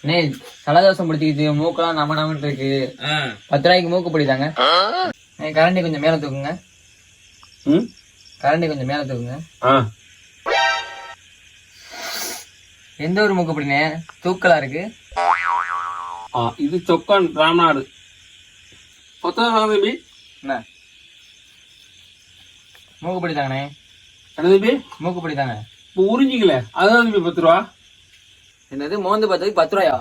அண்ணே தலதோஷம் பிடிச்சிக்கிச்சு, மூக்கெல்லாம் நம்ம நம்மட்டு இருக்கு. 10 ரூபாய்க்கு மூக்கு பிடித்தாங்க. கரண்டி கொஞ்சம் மேல தூக்குங்க. கரண்டி கொஞ்சம் மேல தூக்குங்க. எந்த ஒரு மூக்கு பிடினே தூக்கலா இருக்கு? இது சொக்கன் ராமநாடு. தம்பி என்ன மூக்கு பிடித்தாங்கண்ணே? என்ன தம்பி மூக்கு பிடித்தாங்க? இப்போ உறிஞ்சிக்கல, அதுதான் தம்பி 10 ரூபா. என்னது மோந்து பார்த்ததுக்கு 10 ரூபாயா?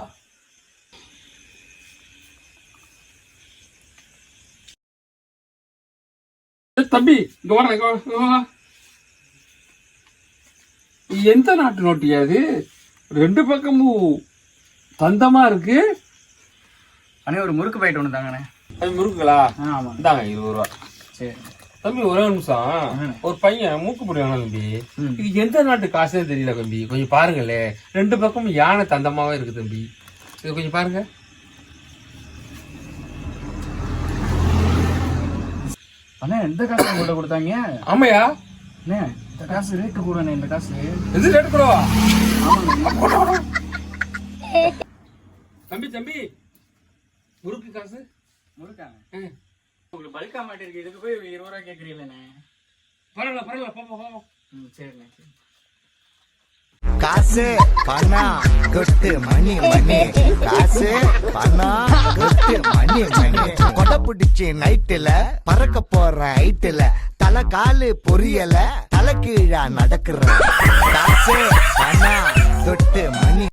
தம்பி இங்க வாங்க. எந்த நாட்டு நோட்டியா அது? 2 பக்கமும் தந்தமா இருக்கு. அண்ணே ஒரு முறுக்கு பாக்கெட் ஒண்ணு தாங்கண்ணே. அது முறுக்குங்களா? ஆமா இந்தாங்க 20 ரூபா. சரி தம்பி ஒரே நிமிஷம். ஒரு பையன் மூக்கு பிடிவாங்க தம்பி. இது எந்த நாட்டு காசுன்னு தெரியல தம்பி, கொஞ்சம் பாருங்களே. 2 பக்கமும் யானை தந்தமாவே இருக்கு தம்பி, இது கொஞ்சம் பாருங்க. அண்ணே எந்த காசு உங்கள்ட்ட கொடுத்தாங்க? ஆமையா அண்ணே இந்த காசு ரேட்டு கூடண்ணே. இந்த காசு எது ரேட்டு கூடவா? தம்பி தம்பி முறுக்கு காசு. முறுக்காங்க உங்களுக்கு பல்கா மாட்டிருக்கு, இதுக்கு போய் 20 ரூபா கேட்குறீங்களே. பரவாயில்ல போப்போம். சரிண்ணே. காசு பணம் கொட்டு மணி காசு பணம் கொட்டு மணி கொடை பிடிச்சி நைட்டுல பறக்க போற ஹைட்டுல தலை காலு பொரியல தலை கீழா நடக்கிற காசு பணம் கொட்டு மணி.